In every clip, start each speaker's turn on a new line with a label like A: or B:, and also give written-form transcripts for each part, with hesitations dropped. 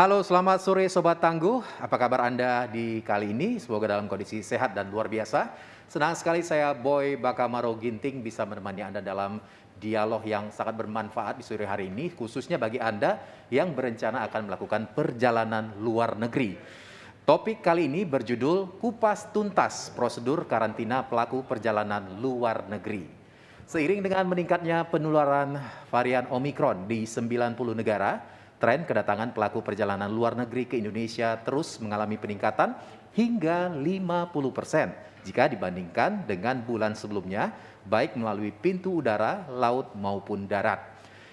A: Halo, selamat sore Sobat Tangguh. Apa kabar Anda di kali ini? Semoga dalam kondisi sehat dan luar biasa. Senang sekali saya Boy Bakamaro Ginting bisa menemani Anda dalam dialog yang sangat bermanfaat di sore hari ini, khususnya bagi Anda yang berencana akan melakukan perjalanan luar negeri. Topik kali ini berjudul Kupas Tuntas Prosedur Karantina Pelaku Perjalanan Luar Negeri. Seiring dengan meningkatnya penularan varian Omikron di 90 negara, tren kedatangan pelaku perjalanan luar negeri ke Indonesia terus mengalami peningkatan hingga 50% jika dibandingkan dengan bulan sebelumnya, baik melalui pintu udara, laut maupun darat.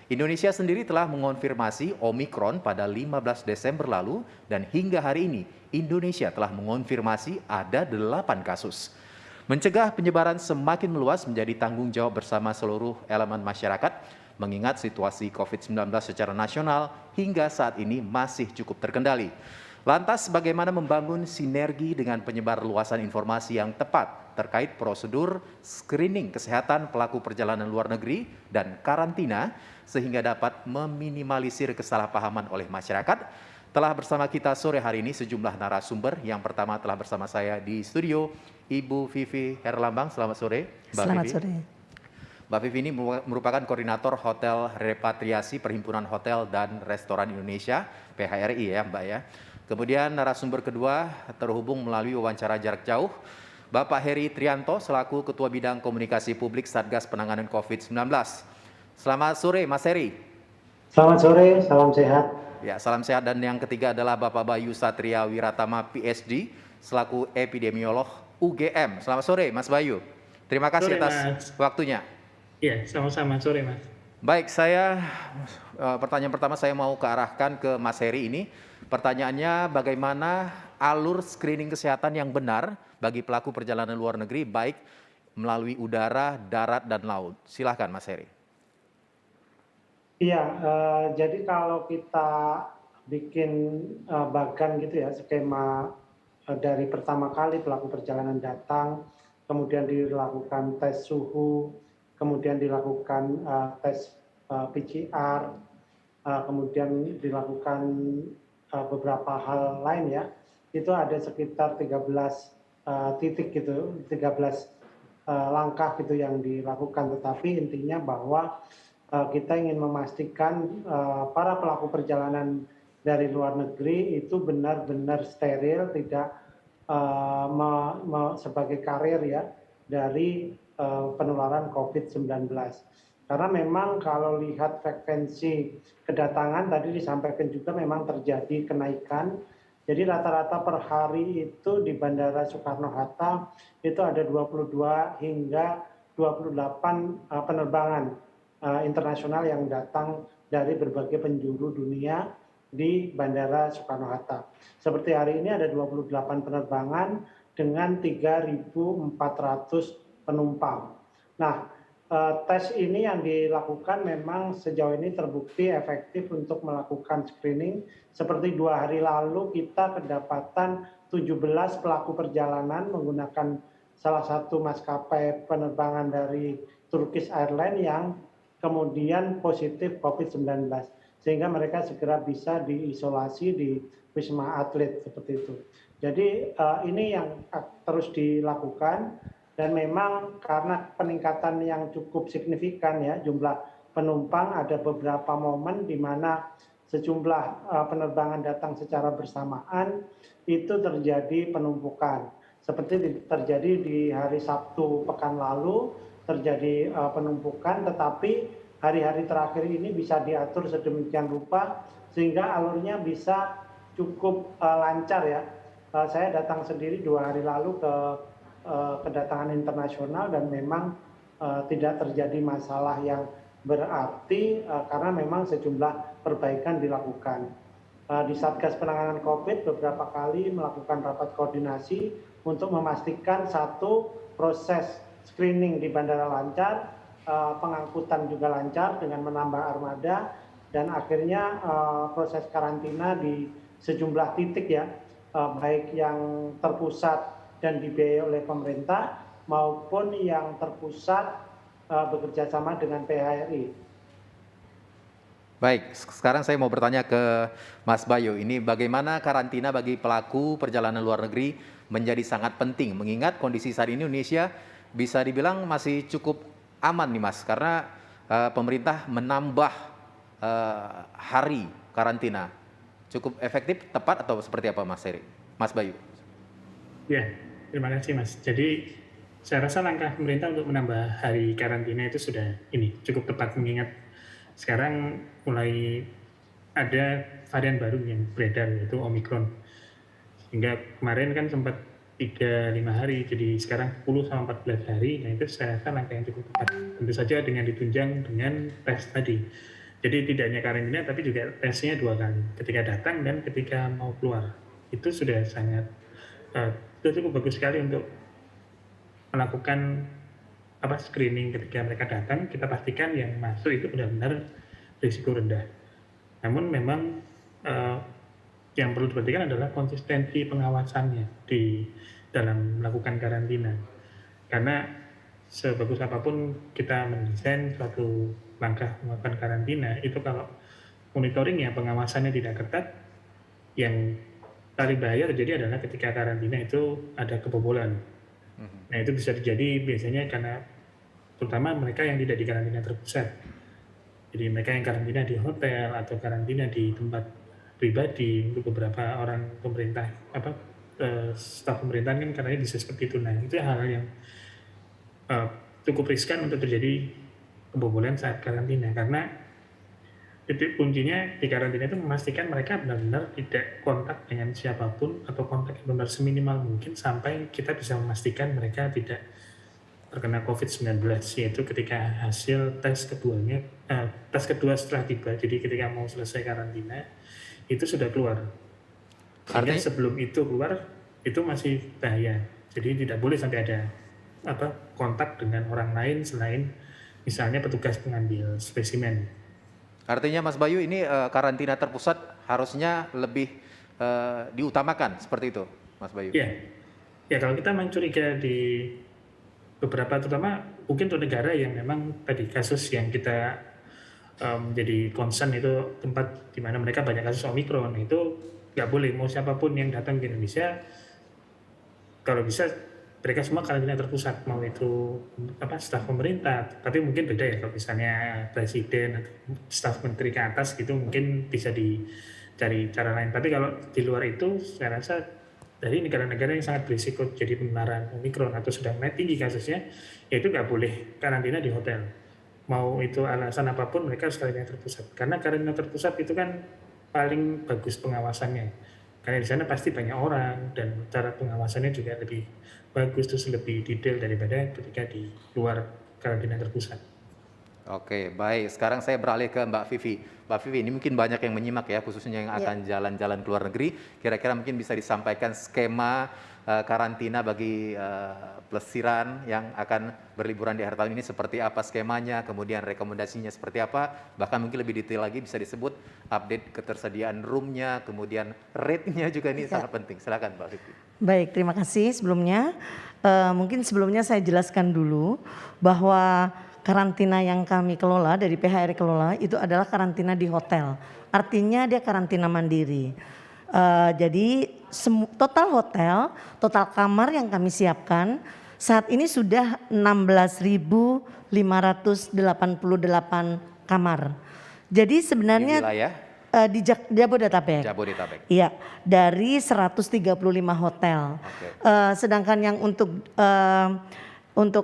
A: Indonesia sendiri telah mengonfirmasi Omikron pada 15 Desember lalu dan hingga hari ini Indonesia telah mengonfirmasi ada 8 kasus. Mencegah penyebaran semakin meluas menjadi tanggung jawab bersama seluruh elemen masyarakat, mengingat situasi COVID-19 secara nasional hingga saat ini masih cukup terkendali. Lantas bagaimana membangun sinergi dengan penyebar luasan informasi yang tepat terkait prosedur screening kesehatan pelaku perjalanan luar negeri dan karantina sehingga dapat meminimalisir kesalahpahaman oleh masyarakat? Telah bersama kita sore hari ini sejumlah narasumber. Yang pertama telah bersama saya di studio Ibu Vivi Herlambang. Selamat sore, Mbak
B: Selamat
A: Vivi.
B: sore.
A: Mbak Vivi ini merupakan koordinator Hotel Repatriasi Perhimpunan Hotel dan Restoran Indonesia, PHRI ya Mbak ya. Kemudian narasumber kedua terhubung melalui wawancara jarak jauh, Bapak Heri Trianto selaku Ketua Bidang Komunikasi Publik Satgas Penanganan COVID-19. Selamat sore Mas Heri.
C: Selamat sore, salam sehat.
A: Ya, salam sehat. Dan yang ketiga adalah Bapak Bayu Satria Wiratama PhD selaku epidemiolog UGM. Selamat sore Mas Bayu. Terima kasih atas waktunya.
D: Iya, sama-sama sore Mas.
A: Baik, pertanyaan pertama saya mau kearahkan ke Mas Heri ini. Pertanyaannya, bagaimana alur screening kesehatan yang benar bagi pelaku perjalanan luar negeri baik melalui udara, darat, dan laut? Silahkan Mas Heri.
C: Iya, jadi kalau kita bikin bagan gitu ya, skema dari pertama kali pelaku perjalanan datang, kemudian dilakukan tes suhu, kemudian dilakukan tes PCR, kemudian dilakukan beberapa hal lain ya, itu ada sekitar 13 titik gitu, 13 langkah gitu yang dilakukan. Tetapi intinya bahwa kita ingin memastikan para pelaku perjalanan dari luar negeri itu benar-benar steril, tidak sebagai karir ya dari penularan COVID-19. Karena memang kalau lihat frekuensi kedatangan tadi disampaikan juga memang terjadi kenaikan. Jadi rata-rata per hari itu di Bandara Soekarno-Hatta itu ada 22 hingga 28 penerbangan internasional yang datang dari berbagai penjuru dunia di Bandara Soekarno-Hatta. Seperti hari ini ada 28 penerbangan dengan 3.400 penumpang. Nah, tes ini yang dilakukan memang sejauh ini terbukti efektif untuk melakukan screening. Seperti 2 hari lalu kita kedapatan 17 pelaku perjalanan menggunakan salah satu maskapai penerbangan dari Turkish Airlines yang kemudian positif COVID-19. Sehingga mereka segera bisa diisolasi di Wisma Atlet seperti itu. Jadi ini yang terus dilakukan. Dan memang karena peningkatan yang cukup signifikan ya jumlah penumpang, ada beberapa momen di mana sejumlah penerbangan datang secara bersamaan itu terjadi penumpukan. Seperti terjadi di hari Sabtu pekan lalu terjadi penumpukan, tetapi hari-hari terakhir ini bisa diatur sedemikian rupa sehingga alurnya bisa cukup lancar ya. Saya datang sendiri 2 hari lalu ke kedatangan internasional dan memang tidak terjadi masalah yang berarti karena memang sejumlah perbaikan dilakukan. Di Satgas Penanganan COVID beberapa kali melakukan rapat koordinasi untuk memastikan satu, proses screening di bandara lancar, pengangkutan juga lancar dengan menambah armada, dan akhirnya proses karantina di sejumlah titik ya, baik yang terpusat dan dibiayai oleh pemerintah maupun yang terpusat bekerja sama dengan PHRI.
A: Baik, sekarang saya mau bertanya ke Mas Bayu. Ini bagaimana karantina bagi pelaku perjalanan luar negeri menjadi sangat penting, mengingat kondisi saat ini Indonesia bisa dibilang masih cukup aman nih Mas, karena pemerintah menambah hari karantina. Cukup efektif, tepat atau seperti apa Mas Heri? Mas Bayu?
D: Ya, terima kasih Mas. Jadi saya rasa langkah pemerintah untuk menambah hari karantina itu sudah cukup tepat, mengingat sekarang mulai ada varian baru yang beredar, yaitu Omicron. Sehingga kemarin kan sempat 3-5 hari, jadi sekarang 10 sama 14 hari. Nah itu saya rasa langkah yang cukup tepat. Tentu saja dengan ditunjang dengan tes tadi. Jadi tidak hanya karantina tapi juga tesnya 2 kali, ketika datang dan ketika mau keluar. Itu sudah sangat itu cukup bagus sekali untuk melakukan screening ketika mereka datang. Kita pastikan yang masuk itu benar-benar risiko rendah. Namun memang yang perlu diperhatikan adalah konsistensi pengawasannya di dalam melakukan karantina. Karena sebagus apapun kita mendesain suatu langkah melakukan karantina, itu kalau monitoringnya, pengawasannya tidak ketat, yang paling bahaya terjadi adalah ketika karantina itu ada kebobolan. Nah itu bisa terjadi biasanya karena terutama mereka yang tidak di karantina terpusat. Jadi mereka yang karantina di hotel atau karantina di tempat pribadi untuk beberapa orang pemerintah, staf pemerintahan kan karantina bisa seperti itu. Nah itu hal yang cukup riskan untuk terjadi kebobolan saat karantina, karena titik kuncinya di karantina itu memastikan mereka benar-benar tidak kontak dengan siapapun atau kontak yang benar seminimal mungkin sampai kita bisa memastikan mereka tidak terkena COVID-19, yaitu ketika hasil tes kedua setelah tiba. Jadi ketika mau selesai karantina itu sudah keluar. Artinya sebelum itu keluar itu masih bahaya. Jadi tidak boleh sampai ada kontak dengan orang lain selain misalnya petugas pengambil spesimen.
A: Artinya Mas Bayu ini karantina terpusat harusnya lebih diutamakan seperti itu, Mas Bayu?
D: Ya kalau kita mencuriga di beberapa, terutama mungkin untuk negara yang memang tadi kasus yang kita menjadi concern itu tempat di mana mereka banyak kasus Omicron, itu nggak boleh, mau siapapun yang datang ke Indonesia kalau bisa mereka semua karantina terpusat, mau itu staf pemerintah, tapi mungkin beda ya kalau misalnya presiden atau staf menteri ke atas gitu mungkin bisa dicari cara lain. Tapi kalau di luar itu saya rasa dari negara-negara yang sangat berisiko jadi penularan Omicron atau sedang naik tinggi kasusnya, ya itu nggak boleh karantina di hotel. Mau itu alasan apapun mereka harus karantina terpusat. Karena karantina terpusat itu kan paling bagus pengawasannya. Karena di sana pasti banyak orang dan cara pengawasannya juga lebih bagus, terus lebih detail daripada ketika di luar karantina terpusat.
A: Oke, baik. Sekarang saya beralih ke Mbak Vivi. Mbak Vivi, ini mungkin banyak yang menyimak ya, khususnya yang akan jalan-jalan ke luar negeri. Kira-kira mungkin bisa disampaikan skema karantina bagi plesiran yang akan berliburan di akhir tahun ini seperti apa skemanya, kemudian rekomendasinya seperti apa, bahkan mungkin lebih detail lagi bisa disebut update ketersediaan roomnya, kemudian rate-nya juga ini sangat penting. Silakan Mbak Vivi.
B: Baik, terima kasih sebelumnya. Mungkin sebelumnya saya jelaskan dulu bahwa karantina yang kami kelola dari PHRI kelola itu adalah karantina di hotel. Artinya dia karantina mandiri. Jadi total hotel, total kamar yang kami siapkan saat ini sudah 16.588 kamar. Jadi sebenarnya di Jabodetabek. Iya, dari 135 hotel. Sedangkan yang untuk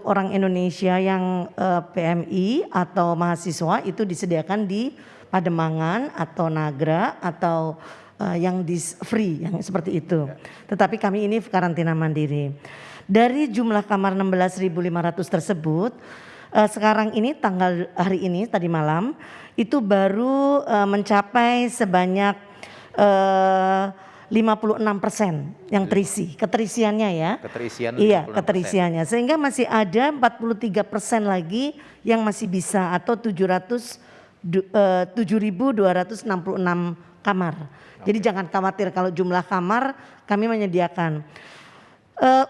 B: orang Indonesia yang PMI atau mahasiswa itu disediakan di Pademangan atau Nagra atau yang di free yang seperti itu. Tetapi kami ini karantina mandiri. Dari jumlah kamar 16.500 tersebut, sekarang ini tanggal hari ini tadi malam itu baru mencapai sebanyak 56% yang terisi, keterisiannya ya.
A: Keterisian 56%.
B: Iya, keterisiannya. Sehingga masih ada 43% lagi yang masih bisa atau 7.266 kamar. Jadi jangan khawatir kalau jumlah kamar kami menyediakan.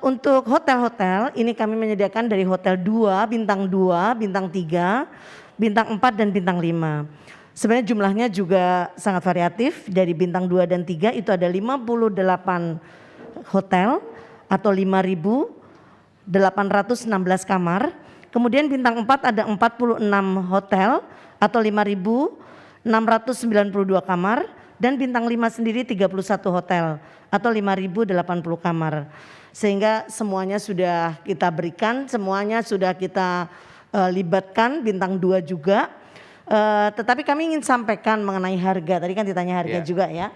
B: Untuk hotel-hotel ini kami menyediakan dari hotel 2, bintang 2, bintang 3, bintang 4 dan bintang 5. Sebenarnya jumlahnya juga sangat variatif. Dari bintang 2 dan 3 itu ada 58 hotel atau 5.816 kamar. Kemudian bintang 4 ada 46 hotel atau 5.692 kamar. Dan bintang 5 sendiri 31 hotel atau 5.080 kamar. Sehingga semuanya sudah kita berikan, semuanya sudah kita libatkan, bintang 2 juga. Tetapi kami ingin sampaikan mengenai harga, tadi kan ditanya harga juga ya.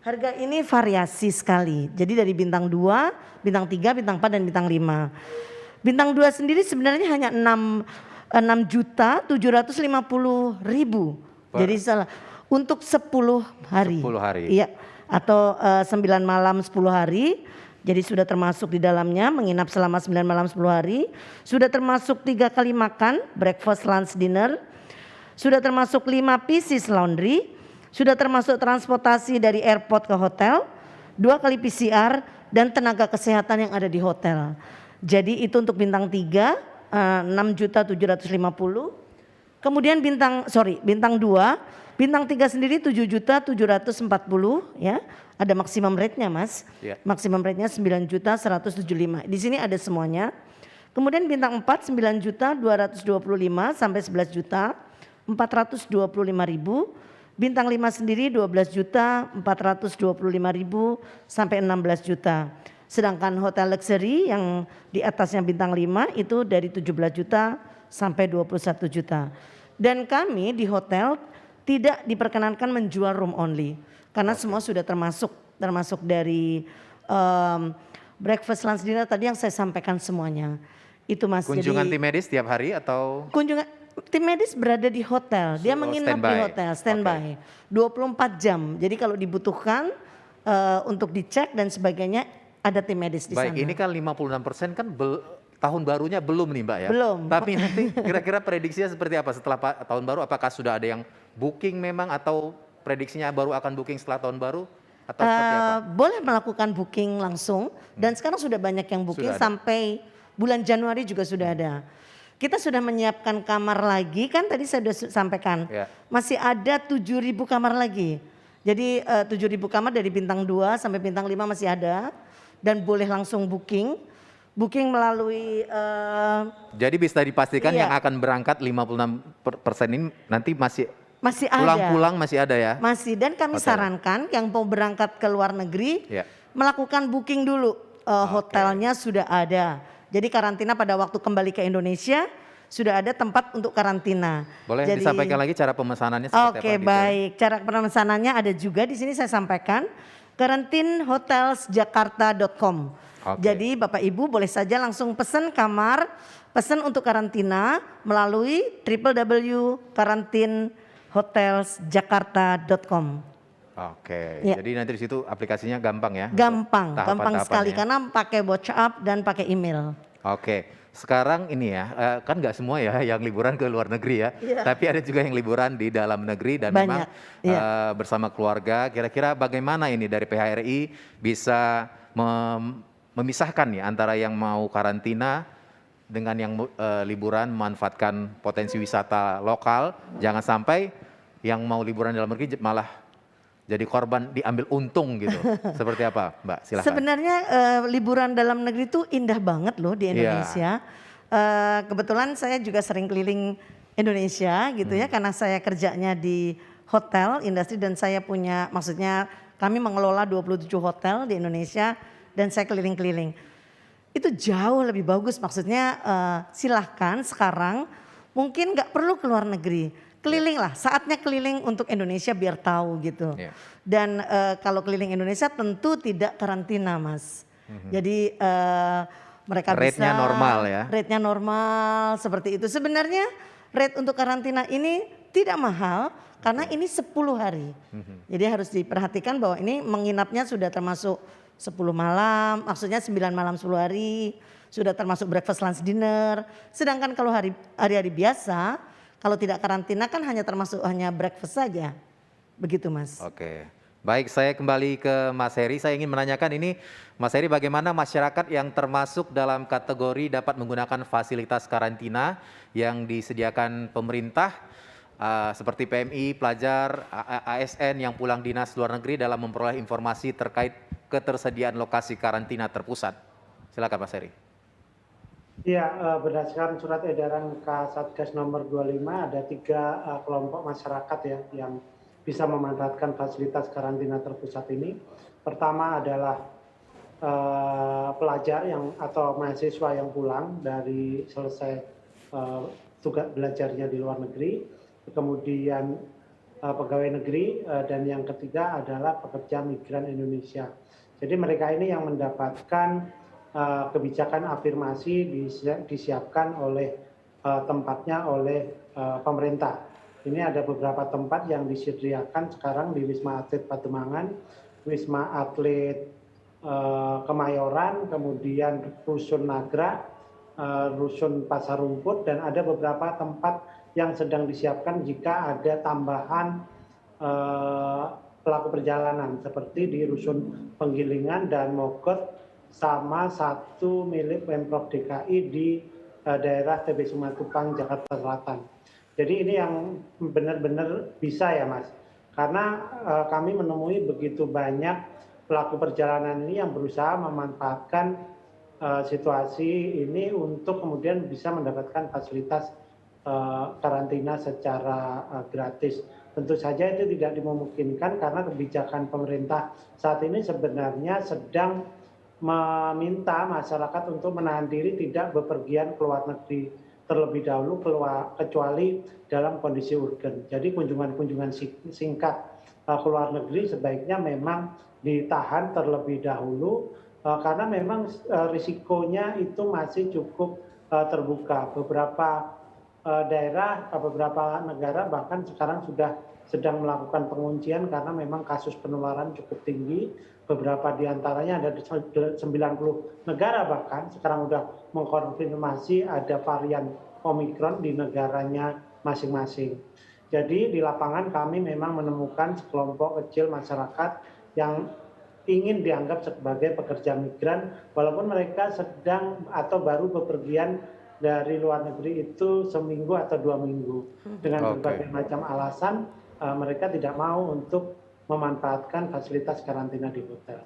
B: Harga ini variasi sekali, jadi dari bintang 2, bintang 3, bintang 4 dan bintang 5. Bintang 2 sendiri sebenarnya hanya 6.750.000. Jadi salah untuk 10 hari.
A: 10 hari.
B: Iya, atau 9 malam 10 hari. Jadi sudah termasuk di dalamnya menginap selama 9 malam 10 hari. Sudah termasuk 3 kali makan, breakfast, lunch, dinner. Sudah termasuk 5 pieces laundry. Sudah termasuk transportasi dari airport ke hotel. 2 kali PCR dan tenaga kesehatan yang ada di hotel. Jadi itu untuk bintang 3, 6.750. Kemudian bintang 2, bintang 3 sendiri 7.740 ya. Ada maksimum rate-nya Mas.
A: Ya.
B: Maksimum rate-nya 9.175. Di sini ada semuanya. Kemudian bintang 4 9.225 sampai 11.425.000. Bintang 5 sendiri 12.425.000 sampai 16 juta. Sedangkan hotel luxury yang di atasnya bintang 5 itu dari 17 juta sampai 21 juta. Dan kami di hotel tidak diperkenankan menjual room only. Karena semua sudah termasuk dari breakfast, lunch, dinner tadi yang saya sampaikan semuanya. Itu Mas.
A: Kunjungan
B: Jadi,
A: tim medis tiap hari atau?
B: kunjungan tim medis berada di hotel. Dia menginap di hotel, standby. 24 jam. Jadi kalau dibutuhkan untuk dicek dan sebagainya ada tim medis di sana.
A: Baik, ini kan 56% kan tahun barunya belum nih Mbak ya?
B: Belum.
A: Tapi nanti kira-kira prediksinya seperti apa setelah tahun baru? Apakah sudah ada yang booking memang atau prediksinya baru akan booking setelah tahun baru? Atau seperti apa?
B: Boleh melakukan booking langsung dan sekarang sudah banyak yang booking sampai bulan Januari juga sudah ada. Kita sudah menyiapkan kamar lagi kan tadi saya sudah sampaikan. Masih ada 7.000 kamar lagi. Jadi 7.000 kamar dari bintang 2 sampai bintang 5 masih ada dan boleh langsung booking. Booking melalui
A: jadi bisa dipastikan yang akan berangkat 56% ini nanti masih
B: ada.
A: Pulang-pulang masih ada ya?
B: Masih, dan kami sarankan yang mau berangkat ke luar negeri melakukan booking dulu. Hotelnya sudah ada. Jadi karantina pada waktu kembali ke Indonesia sudah ada tempat untuk karantina.
A: Boleh disampaikan lagi cara pemesanannya seperti apa?
B: Oke, baik. Cara pemesanannya ada juga di sini saya sampaikan. karantinhotelsjakarta.com. Jadi Bapak Ibu boleh saja langsung pesan kamar, pesan untuk karantina melalui www.karantinhotelsjakarta.com.
A: Oke, jadi nanti di situ aplikasinya gampang ya?
B: Gampang sekali karena pakai WhatsApp dan pakai email.
A: Oke, sekarang ini ya, kan nggak semua ya yang liburan ke luar negeri ya, tapi ada juga yang liburan di dalam negeri dan memang bersama keluarga. Kira-kira bagaimana ini dari PHRI bisa memisahkan ya antara yang mau karantina dengan yang liburan memanfaatkan potensi wisata lokal, jangan sampai yang mau liburan dalam negeri malah jadi korban diambil untung gitu. Seperti apa Mbak? Silahkan.
B: Sebenarnya liburan dalam negeri itu indah banget loh di Indonesia. Kebetulan saya juga sering keliling Indonesia gitu ya karena saya kerjanya di hotel industri dan saya punya, maksudnya kami mengelola 27 hotel di Indonesia dan saya keliling-keliling. Itu jauh lebih bagus, maksudnya silahkan sekarang mungkin nggak perlu ke luar negeri. Keliling lah, saatnya keliling untuk Indonesia biar tahu gitu. Dan kalau keliling Indonesia tentu tidak karantina Mas. Jadi mereka
A: rate-nya normal ya?
B: Rate-nya normal seperti itu. Sebenarnya rate untuk karantina ini tidak mahal karena ini 10 hari. Jadi harus diperhatikan bahwa ini menginapnya sudah termasuk 10 malam, maksudnya 9 malam 10 hari. Sudah termasuk breakfast, lunch, dinner. Sedangkan kalau hari-hari biasa, kalau tidak karantina kan hanya breakfast saja. Begitu Mas.
A: Oke. Baik, saya kembali ke Mas Heri. Saya ingin menanyakan ini, Mas Heri, bagaimana masyarakat yang termasuk dalam kategori dapat menggunakan fasilitas karantina yang disediakan pemerintah seperti PMI, pelajar, ASN yang pulang dinas luar negeri dalam memperoleh informasi terkait ketersediaan lokasi karantina terpusat. Silakan Mas Heri.
C: Ya, berdasarkan surat edaran Kasatgas nomor 25 ada 3 kelompok masyarakat ya yang bisa memanfaatkan fasilitas karantina terpusat ini. Pertama adalah pelajar atau mahasiswa yang pulang dari selesai tugas belajarnya di luar negeri, kemudian pegawai negeri, dan yang ketiga adalah pekerja migran Indonesia. Jadi mereka ini yang mendapatkan kebijakan afirmasi disiapkan oleh tempatnya oleh pemerintah. Ini ada beberapa tempat yang disediakan sekarang di Wisma Atlet Pademangan, Wisma Atlet Kemayoran, kemudian Rusun Nagra, Rusun Pasar Rumput, dan ada beberapa tempat yang sedang disiapkan jika ada tambahan pelaku perjalanan seperti di Rusun Penggilingan dan Mogot, sama satu milik Pemprov DKI di daerah TB Simatupang, Jakarta Selatan. Jadi ini yang benar-benar bisa ya Mas, karena kami menemui begitu banyak pelaku perjalanan ini yang berusaha memanfaatkan situasi ini untuk kemudian bisa mendapatkan fasilitas karantina secara gratis. Tentu saja itu tidak dimungkinkan karena kebijakan pemerintah saat ini sebenarnya sedang meminta masyarakat untuk menahan diri tidak bepergian ke luar negeri terlebih dahulu kecuali dalam kondisi urgen. Jadi kunjungan-kunjungan singkat ke luar negeri sebaiknya memang ditahan terlebih dahulu karena memang risikonya itu masih cukup terbuka. Beberapa daerah, beberapa negara bahkan sekarang sudah sedang melakukan penguncian karena memang kasus penularan cukup tinggi. Beberapa di antaranya ada di 90 negara bahkan sekarang sudah mengkonfirmasi ada varian Omikron di negaranya masing-masing. Jadi di lapangan kami memang menemukan sekelompok kecil masyarakat yang ingin dianggap sebagai pekerja migran walaupun mereka sedang atau baru bepergian dari luar negeri itu seminggu atau 2 minggu. Dengan berbagai macam alasan mereka tidak mau untuk memanfaatkan fasilitas karantina di hotel.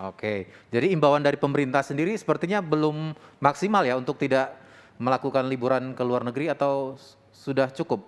A: Oke, jadi imbauan dari pemerintah sendiri sepertinya belum maksimal ya untuk tidak melakukan liburan ke luar negeri atau sudah cukup,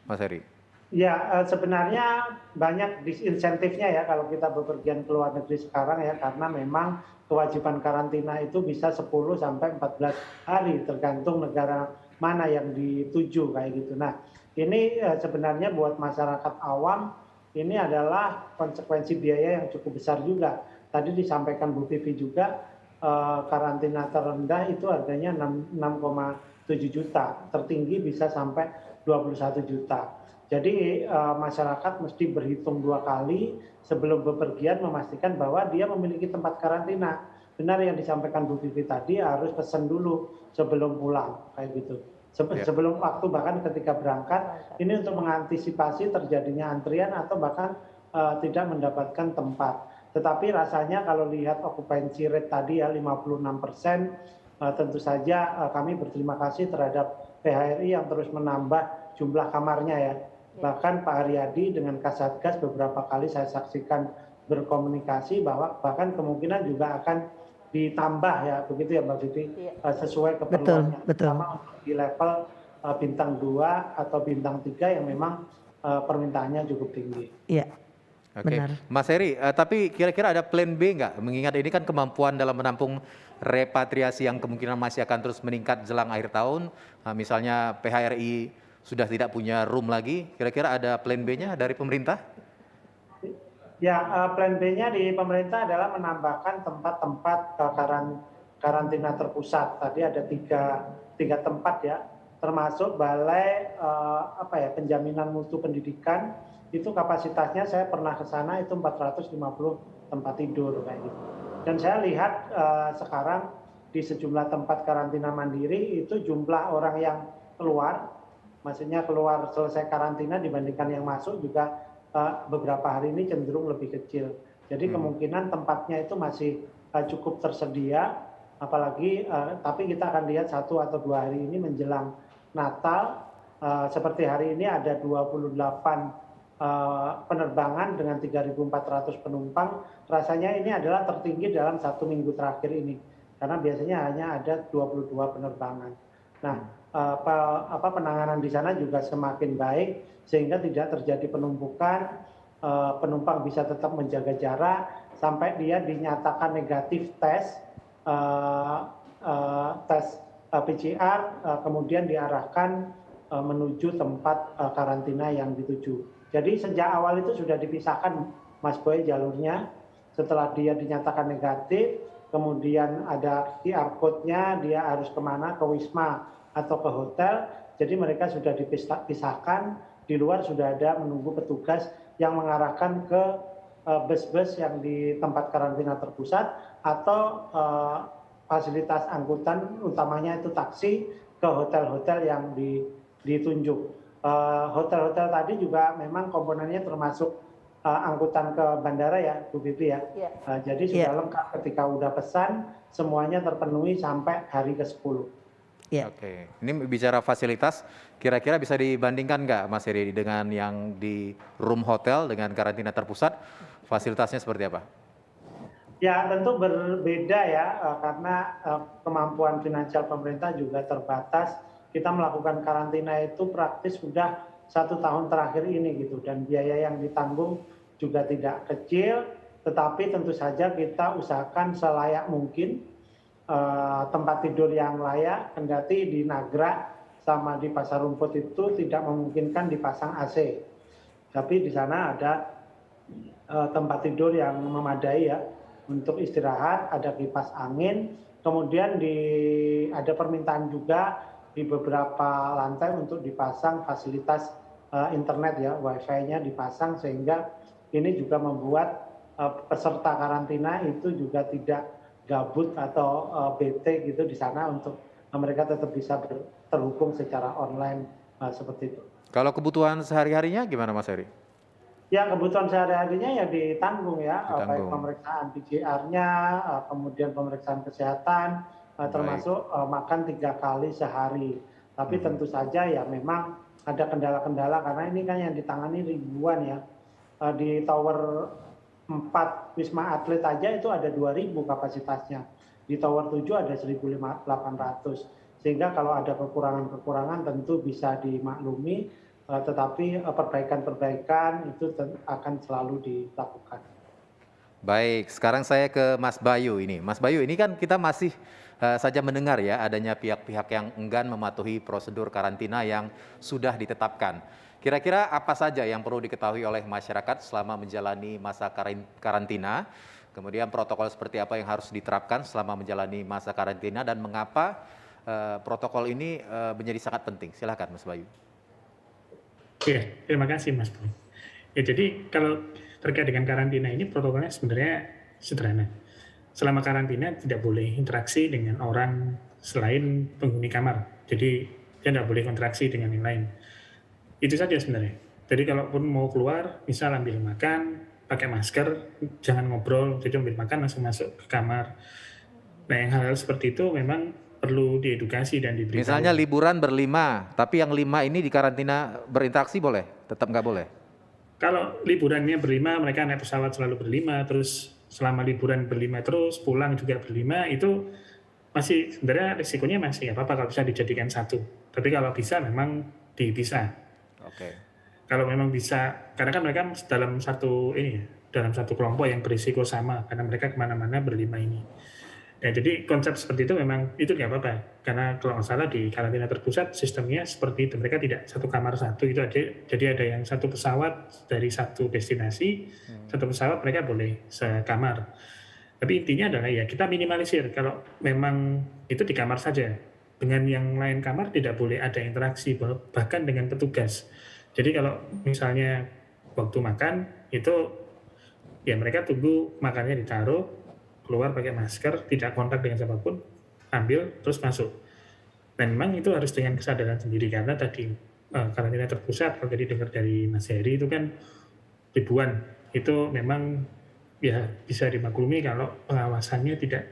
A: Mas Heri?
C: Ya, sebenarnya banyak disinsentifnya ya kalau kita bepergian ke luar negeri sekarang ya, karena memang kewajiban karantina itu bisa 10 sampai 14 hari tergantung negara mana yang dituju kayak gitu. Nah, ini sebenarnya buat masyarakat awam ini adalah konsekuensi biaya yang cukup besar juga. Tadi disampaikan Bu Vivi juga karantina terendah itu harganya 6,7 juta, tertinggi bisa sampai 21 juta. Jadi masyarakat mesti berhitung 2 kali sebelum bepergian memastikan bahwa dia memiliki tempat karantina. Benar yang disampaikan Bu Vivi tadi, harus pesan dulu sebelum pulang kayak gitu. Sebelum waktu bahkan ketika berangkat, ini untuk mengantisipasi terjadinya antrian atau bahkan tidak mendapatkan tempat. Tetapi rasanya kalau lihat occupancy rate tadi ya 56%, tentu saja kami berterima kasih terhadap PHRI yang terus menambah jumlah kamarnya ya. Bahkan Pak Haryadi dengan Kasatgas beberapa kali saya saksikan berkomunikasi bahwa bahkan kemungkinan juga akan ditambah ya, begitu ya Mbak Vivi, sesuai keperluannya. Terutama untuk di level bintang 2 atau bintang 3 yang memang permintaannya cukup tinggi.
B: Iya.
A: Oke,
B: Benar.
A: Mas Heri, tapi kira-kira ada plan B nggak? Mengingat ini kan kemampuan dalam menampung repatriasi yang kemungkinan masih akan terus meningkat jelang akhir tahun. Misalnya PHRI sudah tidak punya room lagi, kira-kira ada plan B-nya dari pemerintah?
C: Ya, plan B-nya di pemerintah adalah menambahkan tempat-tempat karantina terpusat. Tadi ada tiga tempat ya, termasuk balai penjaminan mutu pendidikan. Itu kapasitasnya saya pernah ke sana itu 450 tempat tidur kayak gitu. Dan saya lihat sekarang di sejumlah tempat karantina mandiri itu jumlah orang yang keluar, maksudnya keluar selesai karantina dibandingkan yang masuk juga beberapa hari ini cenderung lebih kecil. Jadi kemungkinan tempatnya itu masih cukup tersedia, apalagi tapi kita akan lihat 1 atau 2 hari ini menjelang Natal seperti hari ini ada 28 penerbangan dengan 3.400 penumpang, rasanya ini adalah tertinggi dalam 1 minggu terakhir ini, karena biasanya hanya ada 22 penerbangan. Nah, penanganan di sana juga semakin baik, sehingga tidak terjadi penumpukan, penumpang bisa tetap menjaga jarak, sampai dia dinyatakan negatif tes PCR, kemudian diarahkan menuju tempat karantina yang dituju. Jadi sejak awal itu sudah dipisahkan, Mas Boy, jalurnya. Setelah dia dinyatakan negatif, kemudian ada QR code-nya, dia harus kemana, ke Wisma atau ke hotel. Jadi mereka sudah dipisahkan, di luar sudah ada menunggu petugas yang mengarahkan ke bus-bus yang di tempat karantina terpusat, atau fasilitas angkutan, utamanya itu taksi, ke hotel-hotel yang ditunjuk. Hotel-hotel tadi juga memang komponennya termasuk angkutan ke bandara ya, Bu Bibi ya. Jadi sudah lengkap, ketika udah pesan, semuanya terpenuhi sampai hari ke-10.
A: Oke, ini bicara fasilitas, kira-kira bisa dibandingkan nggak Mas Heri dengan yang di room hotel dengan karantina terpusat, fasilitasnya seperti apa?
C: Ya tentu berbeda ya, karena kemampuan finansial pemerintah juga terbatas. Kita melakukan karantina itu praktis sudah 1 tahun terakhir ini gitu, dan biaya yang ditanggung juga tidak kecil, tetapi tentu saja kita usahakan selayak mungkin tempat tidur yang layak, kendati di Nagrek sama di Pasar Rumput itu tidak memungkinkan dipasang AC. Tapi di sana ada tempat tidur yang memadai ya, untuk istirahat, ada kipas angin, kemudian ada permintaan juga di beberapa lantai untuk dipasang fasilitas internet ya, wifi-nya dipasang, sehingga ini juga membuat peserta karantina itu juga tidak gabut atau bete gitu di sana, untuk mereka tetap bisa terhubung secara online seperti itu.
A: Kalau kebutuhan sehari-harinya gimana Mas Heri?
C: Ya kebutuhan sehari-harinya ya ditanggung ya, baik
A: Ditanggung.
C: pemeriksaan PCR-nya, kemudian pemeriksaan kesehatan, termasuk makan 3 kali sehari. Tapi tentu saja ya memang ada kendala-kendala, karena ini kan yang ditangani ribuan ya. Di Tower 4 Wisma Atlet aja itu ada 2.000 kapasitasnya. Di Tower 7 ada 1.800. Sehingga kalau ada kekurangan-kekurangan tentu bisa dimaklumi, tetapi perbaikan-perbaikan itu akan selalu dilakukan.
A: Baik, sekarang saya ke Mas Bayu ini. Mas Bayu, ini kan kita masih saja mendengar ya adanya pihak-pihak yang enggan mematuhi prosedur karantina yang sudah ditetapkan. Kira-kira apa saja yang perlu diketahui oleh masyarakat selama menjalani masa karantina? Kemudian protokol seperti apa yang harus diterapkan selama menjalani masa karantina, dan mengapa protokol ini menjadi sangat penting? Silakan Mas Bayu.
D: Ya, terima kasih Mas Boy. Ya, jadi kalau terkait dengan karantina ini, protokolnya sebenarnya sederhana. Selama karantina tidak boleh interaksi dengan orang selain penghuni kamar. Jadi dia tidak boleh interaksi dengan yang lain. Itu saja sebenarnya. Jadi kalaupun mau keluar, misal ambil makan, pakai masker, jangan ngobrol, jadi ambil makan langsung masuk ke kamar. Nah, yang hal-hal seperti itu memang perlu diedukasi dan diberitahu.
A: Misalnya liburan berlima, tapi yang 5 ini di karantina berinteraksi boleh? Tetap nggak boleh?
D: Kalau liburannya berlima, mereka naik pesawat selalu berlima, terus selama liburan berlima terus, pulang juga berlima, itu masih sebenarnya risikonya masih apa-apa kalau bisa dijadikan satu. Tapi kalau bisa memang dipisah.
A: Oke.
D: Kalau memang bisa, karena kan mereka dalam satu kelompok yang berisiko sama, karena mereka kemana-mana berlima ini. Ya, jadi konsep seperti itu memang itu nggak apa-apa, karena kalau nggak salah di karantina terpusat sistemnya seperti itu, mereka tidak satu kamar satu, itu ada, jadi ada yang satu pesawat dari satu destinasi, satu pesawat mereka boleh sekamar. Tapi intinya adalah ya kita minimalisir, kalau memang itu di kamar saja, dengan yang lain kamar tidak boleh ada interaksi, bahkan dengan petugas. Jadi kalau misalnya waktu makan itu ya mereka tunggu makannya ditaruh, keluar pakai masker, tidak kontak dengan siapapun, ambil, terus masuk. Dan memang itu harus dengan kesadaran sendiri, karena tadi karantina terpusat, kalau tadi dengar dari Mas Heri, itu kan ribuan. Itu memang ya bisa dimaklumi kalau pengawasannya tidak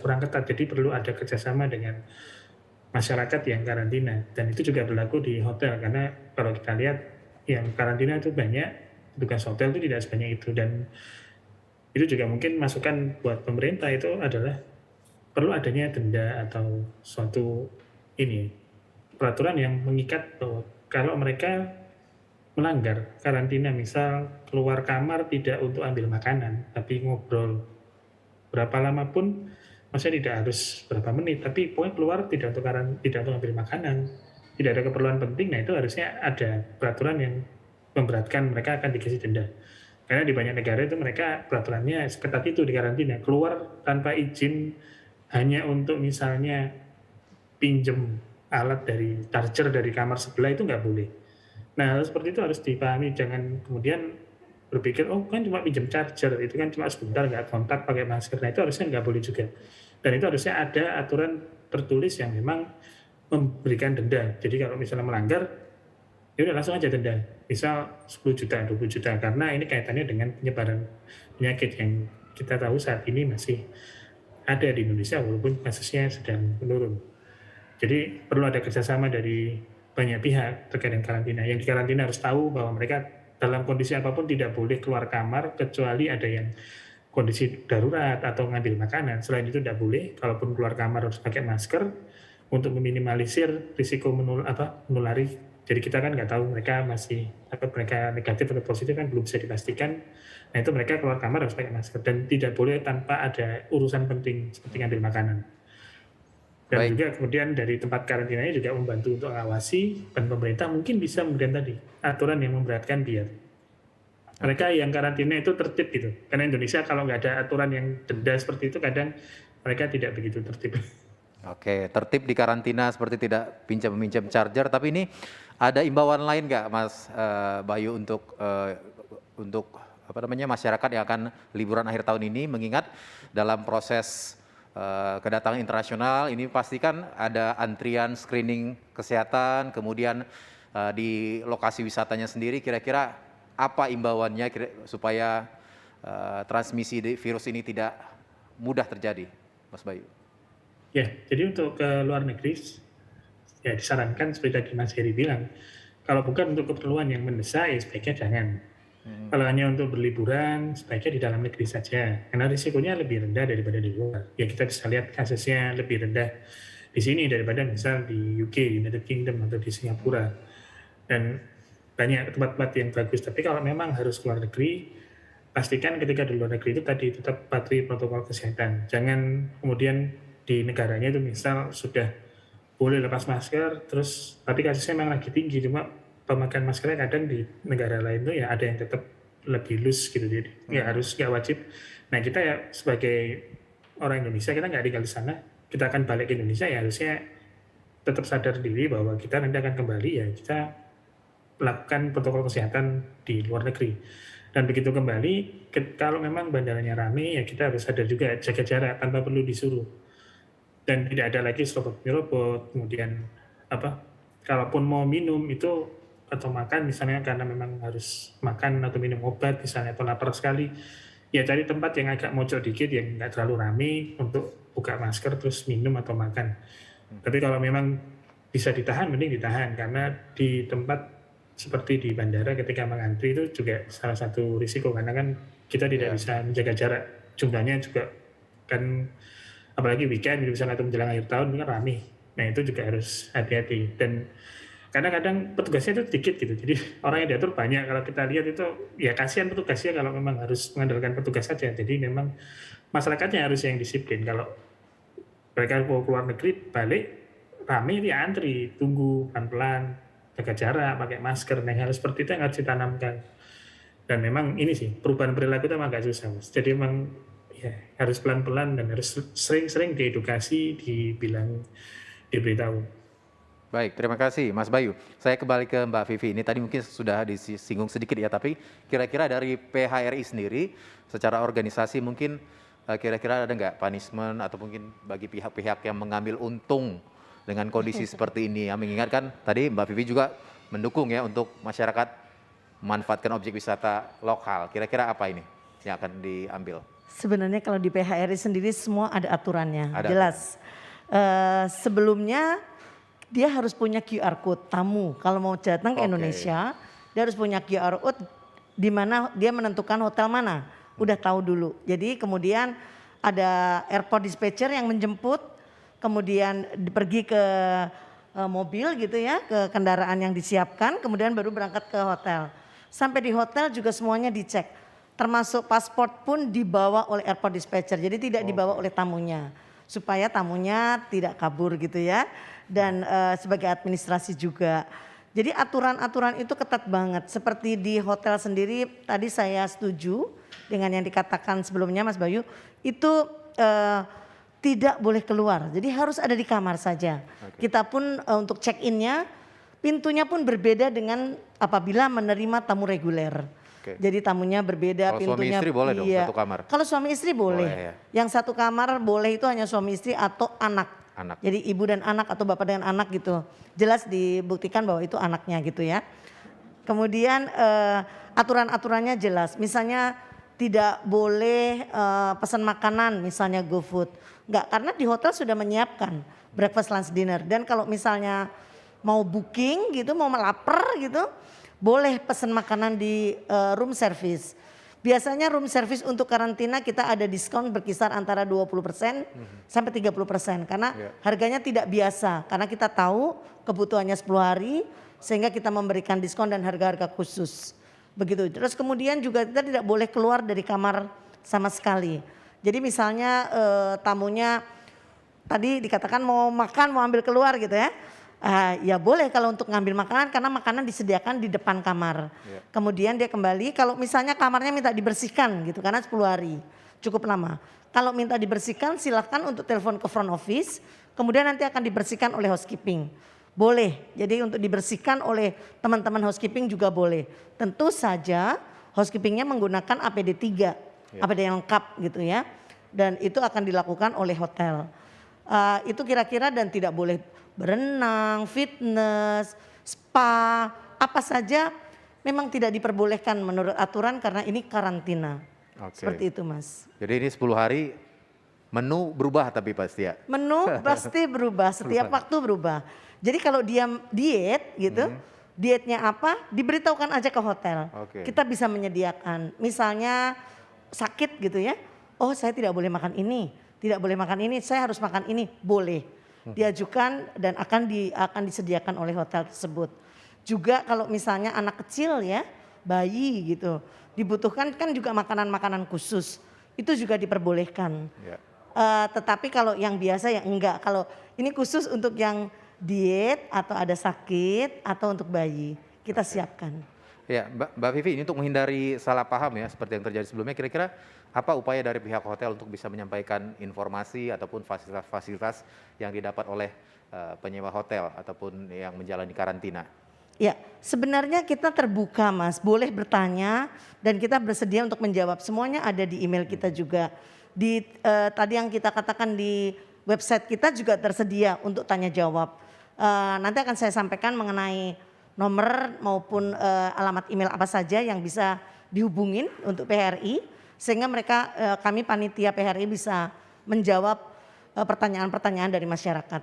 D: kurang ketat, jadi perlu ada kerjasama dengan masyarakat yang karantina, dan itu juga berlaku di hotel karena kalau kita lihat yang karantina itu banyak, petugas hotel itu tidak sebanyak itu. Dan itu juga mungkin masukan buat pemerintah itu adalah perlu adanya denda atau suatu ini peraturan yang mengikat bahwa kalau mereka melanggar karantina, misal keluar kamar tidak untuk ambil makanan tapi ngobrol berapa lama pun, maksudnya tidak harus berapa menit, tapi pokoknya keluar tidak untuk ambil makanan, tidak ada keperluan penting, nah itu harusnya ada peraturan yang memberatkan, mereka akan dikasih denda. Karena di banyak negara itu mereka peraturannya seketat itu di karantina, keluar tanpa izin hanya untuk misalnya pinjem alat dari charger dari kamar sebelah itu nggak boleh. Nah, hal seperti itu harus dipahami, jangan kemudian berpikir, oh kan cuma pinjam charger, itu kan cuma sebentar nggak kontak pakai masker. Nah itu harusnya nggak boleh juga. Dan itu harusnya ada aturan tertulis yang memang memberikan denda. Jadi kalau misalnya melanggar, ya udah langsung aja denda. Misal 10 juta, 20 juta, karena ini kaitannya dengan penyebaran penyakit yang kita tahu saat ini masih ada di Indonesia walaupun kasusnya sedang menurun. Jadi perlu ada kerjasama dari banyak pihak terkait dengan karantina. Yang di karantina harus tahu bahwa mereka dalam kondisi apapun tidak boleh keluar kamar kecuali ada yang kondisi darurat atau ngambil makanan. Selain itu tidak boleh. Kalaupun keluar kamar harus pakai masker untuk meminimalisir risiko menulari. Jadi kita kan nggak tahu mereka mereka negatif atau positif kan belum bisa dipastikan. Nah itu mereka keluar kamar harus pakai masker dan tidak boleh tanpa ada urusan penting seperti ngambil makanan. Dan
A: Baik.
D: juga kemudian dari tempat karantinanya juga membantu untuk mengawasi, dan pemerintah mungkin bisa memberikan tadi aturan yang memberatkan biar mereka yang karantina itu tertib gitu. Karena Indonesia kalau nggak ada aturan yang denda seperti itu kadang mereka tidak begitu tertib.
A: Oke, tertib di karantina seperti tidak pinjam-pinjam charger, tapi ini ada imbauan lain nggak, Mas Bayu, untuk masyarakat yang akan liburan akhir tahun ini, mengingat dalam proses kedatangan internasional ini pastikan ada antrian screening kesehatan, kemudian di lokasi wisatanya sendiri kira-kira apa imbauannya supaya transmisi virus ini tidak mudah terjadi, Mas Bayu?
D: Ya, jadi untuk ke luar negeri ya disarankan seperti tadi Mas Heri bilang, kalau bukan untuk keperluan yang mendesak ya sebaiknya jangan. Kalau hanya untuk berliburan, sebaiknya di dalam negeri saja, karena risikonya lebih rendah daripada di luar. Ya kita bisa lihat kasusnya lebih rendah di sini daripada misal di UK, United Kingdom, atau di Singapura. Dan banyak tempat-tempat yang bagus. Tapi kalau memang harus keluar negeri, pastikan ketika di luar negeri itu tadi tetap patuhi protokol kesehatan. Jangan kemudian di negaranya itu misal sudah boleh lepas masker, terus tapi kasusnya memang lagi tinggi, cuma pemakaian maskernya kadang di negara lain tuh ya ada yang tetap lebih loose gitu, jadi nggak wajib. Nah kita ya sebagai orang Indonesia, kita nggak tinggal di sana, kita akan balik ke Indonesia ya harusnya tetap sadar diri bahwa kita nanti akan kembali ya kita melakukan protokol kesehatan di luar negeri. Dan begitu kembali, kalau memang bandaranya ramai ya kita harus sadar juga jaga jarak tanpa perlu disuruh. Dan tidak ada lagi serobot-nyerobot, kemudian kalaupun mau minum itu atau makan misalnya karena memang harus makan atau minum obat misalnya atau lapar sekali, ya cari tempat yang agak mojok dikit yang nggak terlalu ramai untuk buka masker terus minum atau makan. Tapi kalau memang bisa ditahan, mending ditahan, karena di tempat seperti di bandara ketika mengantri itu juga salah satu risiko, karena kan kita tidak bisa menjaga jarak, jumlahnya juga kan apalagi weekend misalnya atau menjelang akhir tahun kan ramai. Nah itu juga harus hati-hati, dan kadang-kadang petugasnya itu sedikit gitu, jadi orang yang diatur banyak. Kalau kita lihat itu ya kasihan petugasnya kalau memang harus mengandalkan petugas saja. Jadi memang masyarakatnya harus yang disiplin. Kalau mereka mau keluar negeri balik ramai ya antri, tunggu pelan-pelan, jaga jarak, pakai masker. Nah hal seperti itu yang harus ditanamkan. Dan memang ini sih perubahan perilaku itu memang agak susah, Mas. Jadi memang ya harus pelan-pelan dan harus sering-sering diedukasi, diberitahu.
A: Baik, terima kasih Mas Bayu. Saya kembali ke Mbak Vivi. Ini tadi mungkin sudah disinggung sedikit ya, tapi kira-kira dari PHRI sendiri secara organisasi mungkin kira-kira ada nggak punishment atau mungkin bagi pihak-pihak yang mengambil untung dengan kondisi seperti ini? Yang mengingatkan tadi Mbak Vivi juga mendukung ya untuk masyarakat memanfaatkan objek wisata lokal. Kira-kira apa ini yang akan diambil?
B: Sebenarnya kalau di PHRI sendiri semua ada aturannya,
A: Ada
B: jelas. Sebelumnya dia harus punya QR code tamu. Kalau mau datang ke
A: Oke.
B: Indonesia, dia harus punya QR code di mana dia menentukan hotel mana. Udah tahu dulu. Jadi kemudian ada airport dispatcher yang menjemput, kemudian pergi ke mobil gitu ya, ke kendaraan yang disiapkan, kemudian baru berangkat ke hotel. Sampai di hotel juga semuanya dicek. Termasuk paspor pun dibawa oleh airport dispatcher. Jadi tidak dibawa oleh tamunya. Supaya tamunya tidak kabur gitu ya. Dan sebagai administrasi juga. Jadi aturan-aturan itu ketat banget. Seperti di hotel sendiri tadi saya setuju dengan yang dikatakan sebelumnya Mas Bayu. Itu tidak boleh keluar. Jadi harus ada di kamar saja. Kita pun untuk check-innya pintunya pun berbeda dengan apabila menerima tamu reguler.
A: Oke.
B: Jadi tamunya berbeda,
A: Kalau suami
B: pintunya
A: istri boleh dong
B: iya.
A: satu kamar?
B: Kalau suami istri boleh.
A: Boleh, ya.
B: Yang satu kamar boleh itu hanya suami istri atau anak.
A: Anak.
B: Jadi ibu dan anak atau bapak dengan anak gitu. Jelas dibuktikan bahwa itu anaknya gitu ya. Kemudian aturan-aturannya jelas. Misalnya tidak boleh pesan makanan misalnya GoFood. Enggak, karena di hotel sudah menyiapkan breakfast, lunch, dinner. Dan kalau misalnya mau booking gitu, mau melapar gitu, boleh pesan makanan di room service. Biasanya room service untuk karantina kita ada diskon berkisar antara 20% sampai 30% karena harganya tidak biasa. Karena kita tahu kebutuhannya 10 hari sehingga kita memberikan diskon dan harga-harga khusus. Begitu. Terus kemudian juga kita tidak boleh keluar dari kamar sama sekali. Jadi misalnya tamunya tadi dikatakan mau makan, mau ambil keluar gitu ya. Ya boleh kalau untuk ngambil makanan karena makanan disediakan di depan kamar. Kemudian dia kembali kalau misalnya kamarnya minta dibersihkan gitu karena 10 hari cukup lama. Kalau minta dibersihkan silahkan untuk telepon ke front office kemudian nanti akan dibersihkan oleh housekeeping. Boleh, jadi untuk dibersihkan oleh teman-teman housekeeping juga boleh. Tentu saja housekeepingnya menggunakan APD 3, APD yang lengkap gitu ya. Dan itu akan dilakukan oleh hotel. Itu kira-kira dan tidak boleh berenang, fitness, spa, apa saja memang tidak diperbolehkan menurut aturan karena ini karantina.
A: Oke.
B: Seperti itu Mas.
A: Jadi ini 10 hari menu berubah tapi pasti ya?
B: Menu pasti berubah, setiap waktu berubah. Jadi kalau dia diet gitu, dietnya apa diberitahukan aja ke hotel.
A: Oke.
B: Kita bisa menyediakan misalnya sakit gitu ya, oh saya tidak boleh makan ini, tidak boleh makan ini, saya harus makan ini, boleh. Diajukan dan akan disediakan oleh hotel tersebut. Juga kalau misalnya anak kecil ya, bayi gitu, dibutuhkan kan juga makanan-makanan khusus, itu juga diperbolehkan. Tetapi kalau yang biasa ya enggak, kalau ini khusus untuk yang diet atau ada sakit atau untuk bayi, kita siapkan.
A: Ya, Mbak Vivi, ini untuk menghindari salah paham ya, seperti yang terjadi sebelumnya, kira-kira apa upaya dari pihak hotel untuk bisa menyampaikan informasi ataupun fasilitas-fasilitas yang didapat oleh penyewa hotel ataupun yang menjalani karantina?
B: Ya, sebenarnya kita terbuka Mas, boleh bertanya dan kita bersedia untuk menjawab. Semuanya ada di email kita juga. Di tadi yang kita katakan di website kita juga tersedia untuk tanya jawab. Nanti akan saya sampaikan mengenai nomor maupun alamat email apa saja yang bisa dihubungin untuk PHRI sehingga mereka kami panitia PHRI bisa menjawab pertanyaan-pertanyaan dari masyarakat.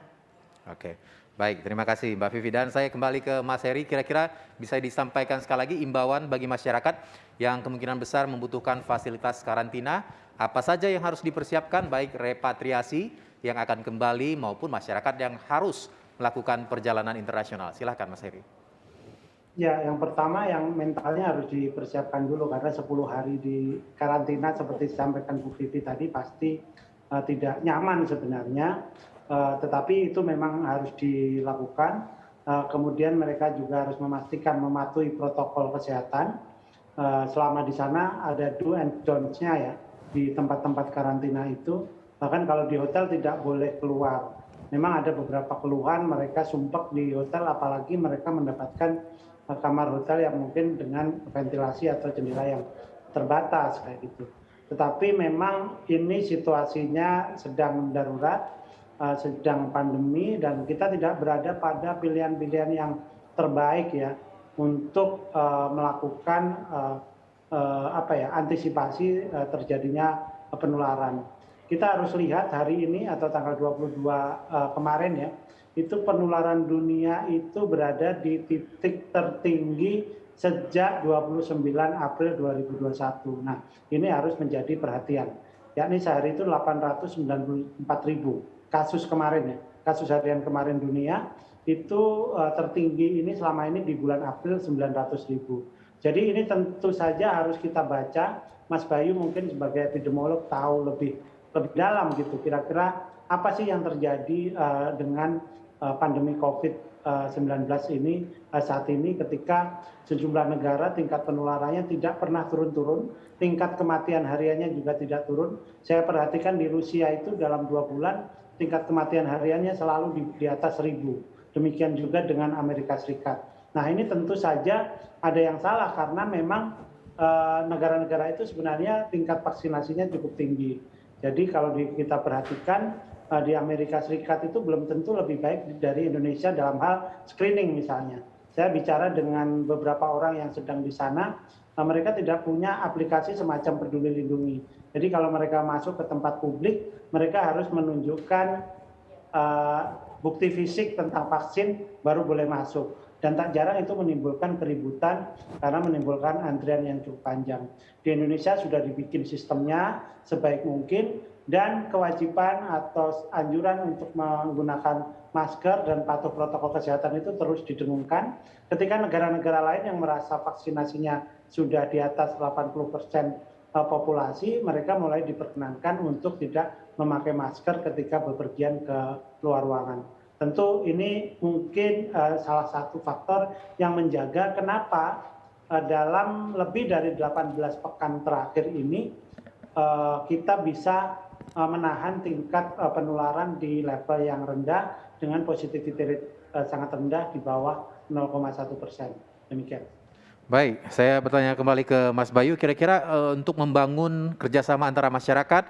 A: Oke, baik, terima kasih Mbak Vivi. Dan saya kembali ke Mas Heri, kira-kira bisa disampaikan sekali lagi imbauan bagi masyarakat yang kemungkinan besar membutuhkan fasilitas karantina, apa saja yang harus dipersiapkan baik repatriasi yang akan kembali maupun masyarakat yang harus melakukan perjalanan internasional. Silahkan Mas Heri.
C: Ya, yang pertama yang mentalnya harus dipersiapkan dulu karena 10 hari di karantina seperti disampaikan Bu Vivi tadi pasti tidak nyaman sebenarnya, tetapi itu memang harus dilakukan. Kemudian mereka juga harus memastikan mematuhi protokol kesehatan. Selama di sana ada do and don'ts-nya ya di tempat-tempat karantina itu. Bahkan kalau di hotel tidak boleh keluar. Memang ada beberapa keluhan mereka sumpek di hotel apalagi mereka mendapatkan kamar hotel yang mungkin dengan ventilasi atau jendela yang terbatas kayak gitu. Tetapi memang ini situasinya sedang darurat, sedang pandemi dan kita tidak berada pada pilihan-pilihan yang terbaik ya untuk melakukan antisipasi terjadinya penularan. Kita harus lihat hari ini atau tanggal 22 kemarin ya, itu penularan dunia itu berada di titik tertinggi sejak 29 April 2021. Nah, ini harus menjadi perhatian. Yakni sehari itu 894.000 kasus kemarin ya, kasus harian kemarin dunia itu tertinggi ini selama ini di bulan April 900.000. Jadi ini tentu saja harus kita baca. Mas Bayu mungkin sebagai epidemiolog tahu lebih dalam gitu. Kira-kira apa sih yang terjadi dengan pandemi COVID-19 ini saat ini ketika sejumlah negara tingkat penularannya tidak pernah turun-turun, tingkat kematian hariannya juga tidak turun. Saya perhatikan di Rusia itu dalam 2 bulan tingkat kematian hariannya selalu di atas 1.000. Demikian juga dengan Amerika Serikat. Nah ini tentu saja ada yang salah karena memang negara-negara itu sebenarnya tingkat vaksinasinya cukup tinggi. Jadi kalau kita perhatikan di Amerika Serikat itu belum tentu lebih baik dari Indonesia dalam hal screening misalnya. Saya bicara dengan beberapa orang yang sedang di sana, mereka tidak punya aplikasi semacam Peduli Lindungi. Jadi kalau mereka masuk ke tempat publik, mereka harus menunjukkan bukti fisik tentang vaksin baru boleh masuk. Dan tak jarang itu menimbulkan keributan karena menimbulkan antrian yang cukup panjang. Di Indonesia sudah dibikin sistemnya sebaik mungkin dan kewajiban atau anjuran untuk menggunakan masker dan patuh protokol kesehatan itu terus didengungkan. Ketika negara-negara lain yang merasa vaksinasinya sudah di atas 80% populasi, mereka mulai diperkenankan untuk tidak memakai masker ketika bepergian ke luar ruangan. Tentu ini mungkin salah satu faktor yang menjaga kenapa dalam lebih dari 18 pekan terakhir ini kita bisa menahan tingkat penularan di level yang rendah dengan positivity rate sangat rendah di bawah 0,1%. Demikian.
A: Baik, saya bertanya kembali ke Mas Bayu, kira-kira untuk membangun kerjasama antara masyarakat,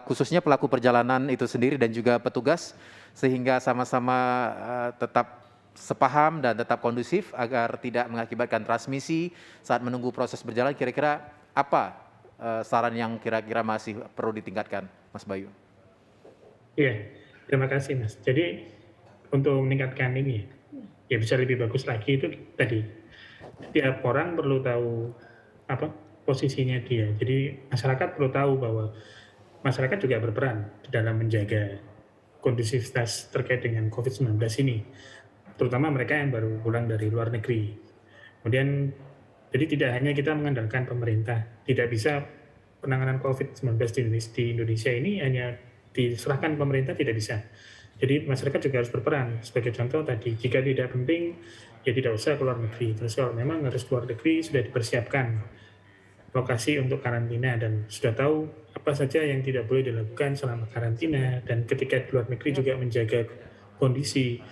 A: khususnya pelaku perjalanan itu sendiri dan juga petugas, sehingga sama-sama tetap sepaham dan tetap kondusif agar tidak mengakibatkan transmisi saat menunggu proses berjalan, kira-kira apa saran yang kira-kira masih perlu ditingkatkan, Mas Bayu?
D: Iya, terima kasih Mas. Jadi untuk meningkatkan ini, ya bisa lebih bagus lagi itu tadi. Tiap orang perlu tahu posisinya dia. Jadi masyarakat perlu tahu bahwa masyarakat juga berperan dalam menjaga kondusivitas terkait dengan COVID-19 ini, terutama mereka yang baru pulang dari luar negeri. Kemudian, jadi tidak hanya kita mengandalkan pemerintah, tidak bisa penanganan COVID-19 di Indonesia ini hanya diserahkan pemerintah, tidak bisa. Jadi masyarakat juga harus berperan. Sebagai contoh tadi, jika tidak penting, ya tidak usah keluar negeri. Terus kalau memang harus keluar negeri, sudah dipersiapkan lokasi untuk karantina dan sudah tahu apa saja yang tidak boleh dilakukan selama karantina, dan ketika di luar negeri juga menjaga kondisi.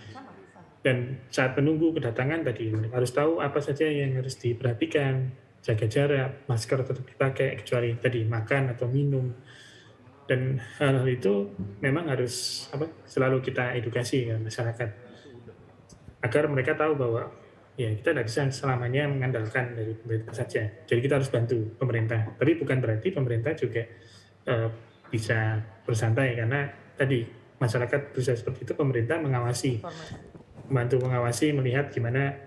D: Dan saat menunggu kedatangan tadi harus tahu apa saja yang harus diperhatikan, jaga jarak, masker tetap dipakai kecuali tadi makan atau minum. Dan hal-hal itu memang harus selalu kita edukasi ke masyarakat agar mereka tahu bahwa ya kita tidak bisa selamanya mengandalkan dari pemerintah saja. Jadi kita harus bantu pemerintah. Tapi bukan berarti pemerintah juga bisa bersantai karena tadi masyarakat berusaha seperti itu, pemerintah membantu mengawasi, melihat gimana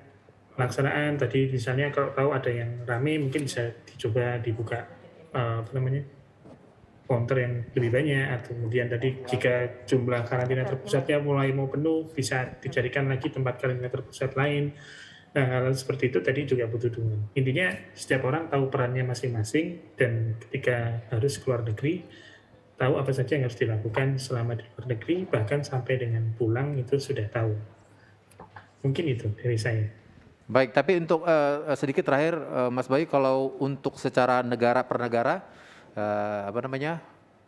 D: pelaksanaan. Tadi misalnya kalau tahu ada yang ramai mungkin bisa dicoba dibuka counter yang lebih banyak, atau kemudian tadi jika jumlah karantina terpusatnya mulai mau penuh bisa dicarikan lagi tempat karantina terpusat lain. Nah, hal seperti itu tadi juga butuh dukungan. Intinya setiap orang tahu perannya masing-masing dan ketika harus keluar negeri tahu apa saja yang harus dilakukan selama di luar negeri, bahkan sampai dengan pulang itu sudah tahu. Mungkin itu dari saya.
A: Baik, tapi untuk sedikit terakhir Mas Bayu, kalau untuk secara negara per negara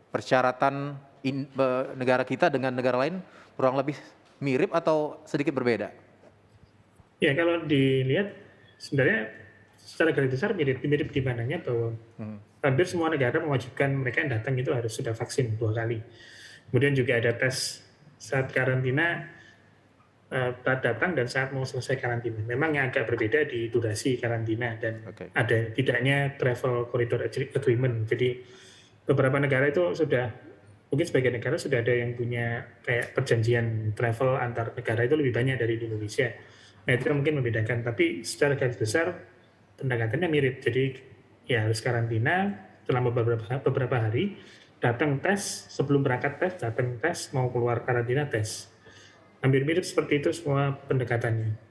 A: persyaratan negara kita dengan negara lain kurang lebih mirip atau sedikit berbeda?
D: Ya, kalau dilihat sebenarnya secara garis besar mirip di mananya bahwa hampir semua negara mewajibkan mereka yang datang itu harus sudah vaksin 2 kali. Kemudian juga ada tes saat karantina, saat datang dan saat mau selesai karantina. Memang yang agak berbeda di durasi karantina dan ada tidaknya travel corridor agreement. Jadi beberapa negara itu sudah mungkin sebagian negara sudah ada yang punya kayak perjanjian travel antar negara itu lebih banyak dari di Indonesia. Nah itu mungkin membedakan, tapi secara garis besar pendekatannya mirip. Jadi ya harus karantina selama beberapa hari, datang tes, sebelum berangkat tes, datang tes, mau keluar karantina tes. Hampir mirip seperti itu semua pendekatannya.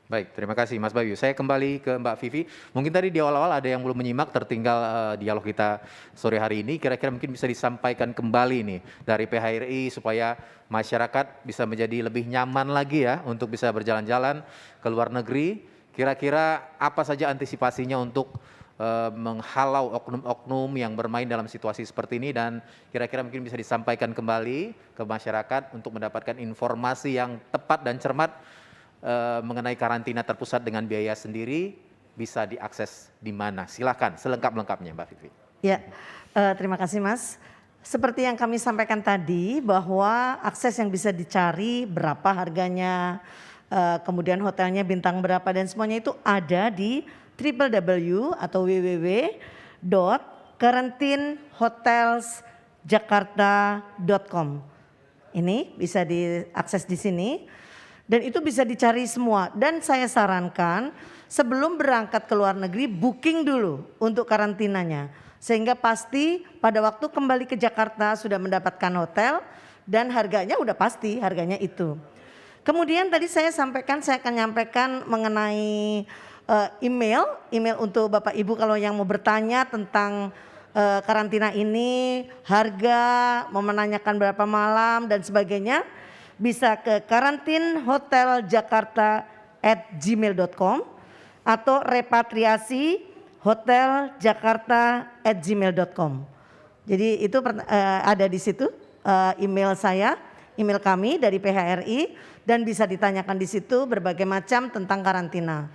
A: Baik, terima kasih Mas Bayu. Saya kembali ke Mbak Vivi. Mungkin tadi di awal-awal ada yang belum menyimak, tertinggal dialog kita sore hari ini. Kira-kira mungkin bisa disampaikan kembali nih dari PHRI supaya masyarakat bisa menjadi lebih nyaman lagi ya untuk bisa berjalan-jalan ke luar negeri. Kira-kira apa saja antisipasinya untuk menghalau oknum-oknum yang bermain dalam situasi seperti ini, dan kira-kira mungkin bisa disampaikan kembali ke masyarakat untuk mendapatkan informasi yang tepat dan cermat mengenai karantina terpusat dengan biaya sendiri, bisa diakses di mana? Silakan selengkap-lengkapnya Mbak Vivi.
B: Ya, terima kasih Mas. Seperti yang kami sampaikan tadi bahwa akses yang bisa dicari, berapa harganya, kemudian hotelnya bintang berapa dan semuanya itu ada di www atau www.karantinhotelsjakarta.com. Ini bisa diakses di sini. Dan itu bisa dicari semua. Dan saya sarankan sebelum berangkat ke luar negeri booking dulu untuk karantinanya. Sehingga pasti pada waktu kembali ke Jakarta sudah mendapatkan hotel dan harganya udah pasti harganya itu. Kemudian tadi saya akan nyampaikan mengenai email untuk Bapak Ibu kalau yang mau bertanya tentang karantina ini, harga, mau menanyakan berapa malam dan sebagainya. Bisa ke karantinhoteljakarta@gmail.com atau repatriasihoteljakarta@gmail.com. Jadi itu ada di situ email saya, email kami dari PHRI, dan bisa ditanyakan di situ berbagai macam tentang karantina.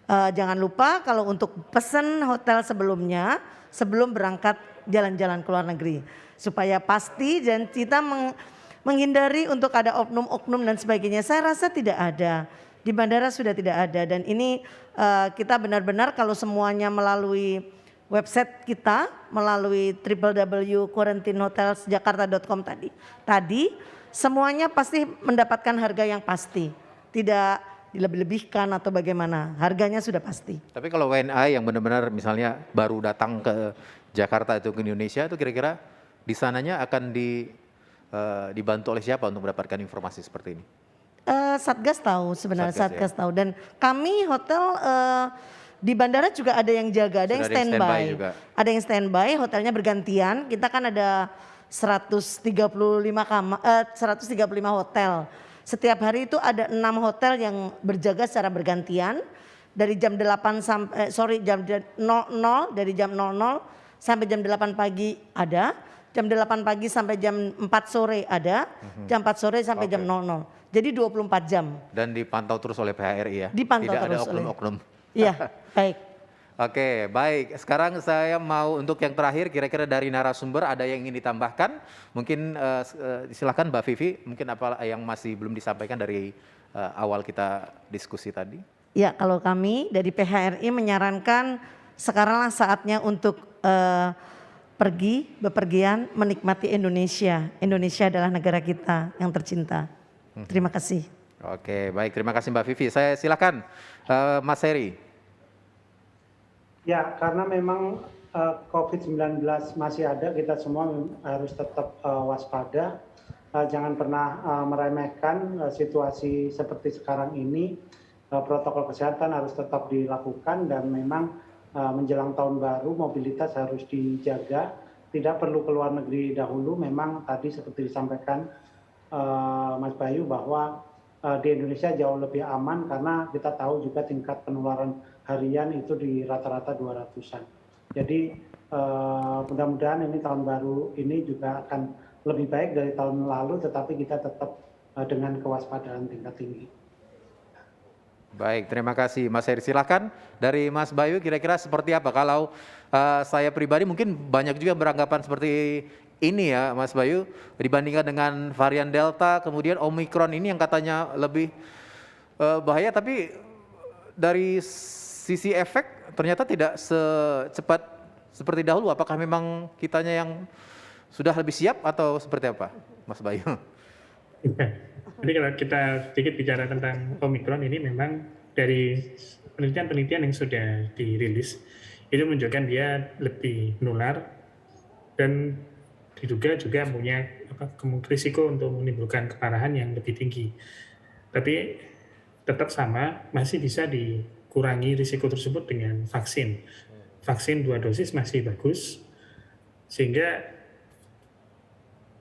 B: Jangan lupa kalau untuk pesan hotel sebelumnya, sebelum berangkat jalan-jalan ke luar negeri, supaya pasti dan kita menghindari untuk ada oknum-oknum dan sebagainya. Saya rasa tidak ada. Di bandara sudah tidak ada. Dan ini kita benar-benar kalau semuanya melalui website kita, melalui www.karantinhotelsjakarta.com tadi semuanya pasti mendapatkan harga yang pasti. Tidak dilebih-lebihkan atau bagaimana. Harganya sudah pasti.
A: Tapi kalau WNA yang benar-benar misalnya baru datang ke Jakarta atau ke Indonesia, itu kira-kira di sananya akan dibantu oleh siapa untuk mendapatkan informasi seperti ini?
B: Satgas tahu sebenarnya, Satgas
A: ya.
B: tahu, dan kami hotel di bandara juga ada yang jaga, ada yang standby. Ada yang standby, hotelnya bergantian. Kita kan ada 135 hotel. Setiap hari itu ada 6 hotel yang berjaga secara bergantian dari jam 8 sampai jam 00 dari jam 00 sampai jam 8 pagi ada. Jam 8 pagi sampai jam 4 sore ada, jam 4 sore sampai jam 00. Jadi 24 jam.
A: Dan dipantau terus oleh PHRI ya?
B: Dipantau
A: Tidak
B: terus
A: ada oknum-oknum.
B: Iya, baik.
A: Oke, baik. Sekarang saya mau untuk yang terakhir, kira-kira dari narasumber ada yang ingin ditambahkan? Mungkin silakan Mbak Vivi, mungkin apa yang masih belum disampaikan dari awal kita diskusi tadi?
B: Ya, kalau kami dari PHRI menyarankan sekaranglah saatnya untuk bepergian, menikmati Indonesia. Indonesia adalah negara kita yang tercinta. Terima kasih.
A: Oke, baik. Terima kasih Mbak Vivi. Saya silakan Mas Heri.
C: Ya, karena memang COVID-19 masih ada, kita semua harus tetap waspada. Jangan pernah meremehkan situasi seperti sekarang ini. Protokol kesehatan harus tetap dilakukan dan memang menjelang tahun baru mobilitas harus dijaga, tidak perlu keluar negeri dahulu. Memang tadi seperti disampaikan Mas Bayu bahwa di Indonesia jauh lebih aman karena kita tahu juga tingkat penularan harian itu di rata-rata 200-an. Jadi mudah-mudahan ini tahun baru ini juga akan lebih baik dari tahun lalu, tetapi kita tetap dengan kewaspadaan tingkat tinggi.
A: Baik, terima kasih Mas Heri. Silakan dari Mas Bayu, kira-kira seperti apa? Kalau saya pribadi mungkin banyak juga beranggapan seperti ini ya Mas Bayu, dibandingkan dengan varian Delta, kemudian Omikron ini yang katanya lebih bahaya, tapi dari sisi efek ternyata tidak secepat seperti dahulu. Apakah memang kitanya yang Sudah lebih siap atau seperti apa, Mas Bayu?
D: Jadi kalau kita sedikit bicara tentang Omikron ini, memang dari penelitian-penelitian yang sudah dirilis itu menunjukkan dia lebih menular dan diduga juga punya risiko untuk menimbulkan keparahan yang lebih tinggi. Tapi tetap sama, masih bisa dikurangi risiko tersebut dengan vaksin. Vaksin 2 dosis masih bagus, sehingga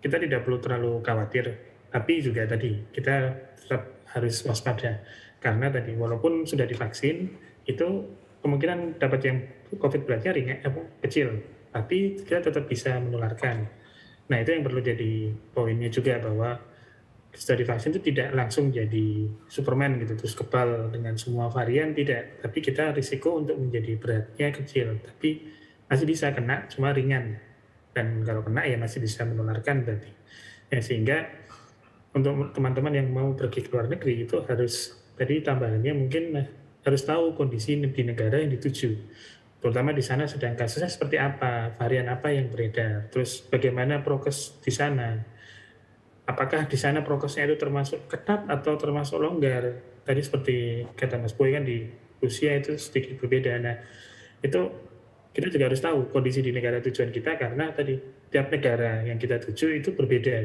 D: kita tidak perlu terlalu khawatir. Tapi juga tadi kita tetap harus waspada, karena tadi walaupun sudah divaksin itu kemungkinan dapat yang COVID beratnya ringan kecil, tapi kita tetap bisa menularkan. Nah, itu yang perlu jadi poinnya juga, bahwa setelah divaksin itu tidak langsung jadi Superman gitu, terus kebal dengan semua varian, tidak. Tapi kita risiko untuk menjadi beratnya kecil, tapi masih bisa kena, cuma ringan. Dan kalau kena ya masih bisa menularkan berarti. Ya, sehingga untuk teman-teman yang mau pergi ke luar negeri itu harus, tadi tambahannya mungkin harus tahu kondisi di negara yang dituju. Terutama di sana sedang kasusnya seperti apa, varian apa yang beredar, terus bagaimana prokes di sana. Apakah di sana prokesnya itu termasuk ketat atau termasuk longgar? Tadi seperti kata Mas Boy kan di Rusia itu sedikit berbeda. Nah, itu kita juga harus tahu kondisi di negara tujuan kita, karena tadi tiap negara yang kita tuju itu berbeda.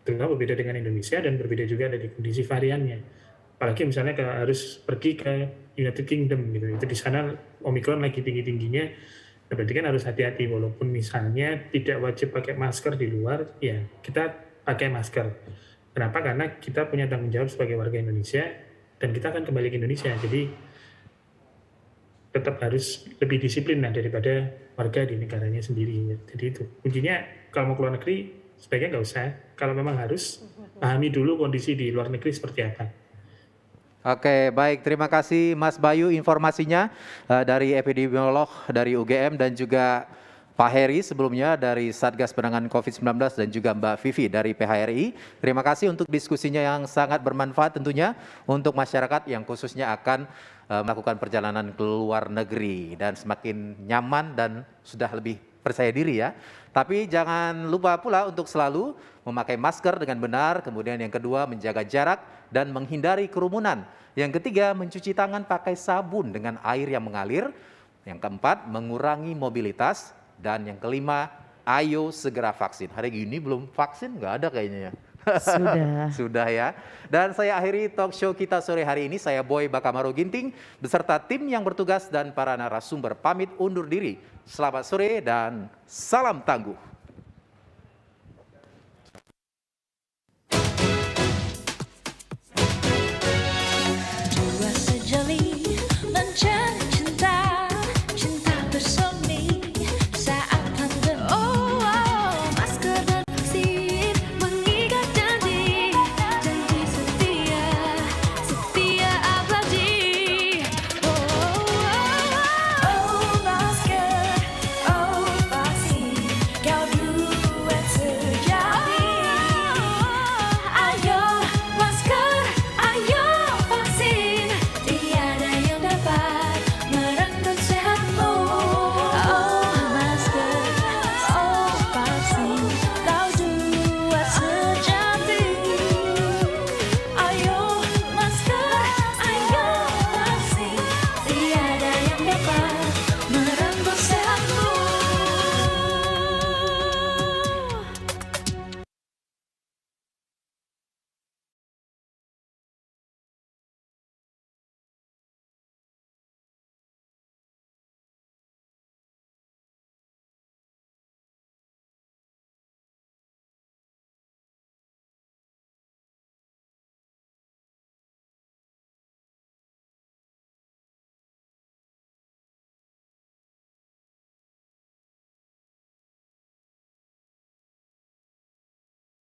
D: Terutama berbeda dengan Indonesia dan berbeda juga dari kondisi variannya. Apalagi misalnya harus pergi ke United Kingdom gitu, itu di sana Omikron lagi tinggi-tingginya, berarti kan harus hati-hati. Walaupun misalnya tidak wajib pakai masker di luar, ya kita pakai masker. Kenapa? Karena kita punya tanggung jawab sebagai warga Indonesia dan kita akan kembali ke Indonesia. Jadi tetap harus lebih disiplin lah daripada warga di negaranya sendiri. Jadi itu kuncinya, kalau mau keluar negeri sebaiknya nggak usah. Kalau memang harus, pahami dulu kondisi di luar negeri seperti apa.
A: Oke, baik. Terima kasih Mas Bayu informasinya dari epidemiolog dari UGM, dan juga Pak Heri sebelumnya dari Satgas Penanganan COVID-19, dan juga Mbak Vivi dari PHRI. Terima kasih untuk diskusinya yang sangat bermanfaat tentunya untuk masyarakat yang khususnya akan melakukan perjalanan ke luar negeri, dan semakin nyaman dan sudah lebih percaya diri ya. Tapi jangan lupa pula untuk selalu memakai masker dengan benar, kemudian yang kedua menjaga jarak dan menghindari kerumunan. Yang ketiga mencuci tangan pakai sabun dengan air yang mengalir. Yang keempat mengurangi mobilitas, dan yang kelima ayo segera vaksin. Hari ini belum vaksin nggak ada kayaknya ya.
B: Sudah.
A: Sudah ya. Dan saya akhiri talk show kita sore hari ini. Saya Boy Bakamaro Ginting beserta tim yang bertugas dan para narasumber pamit undur diri. Selamat sore dan salam tangguh.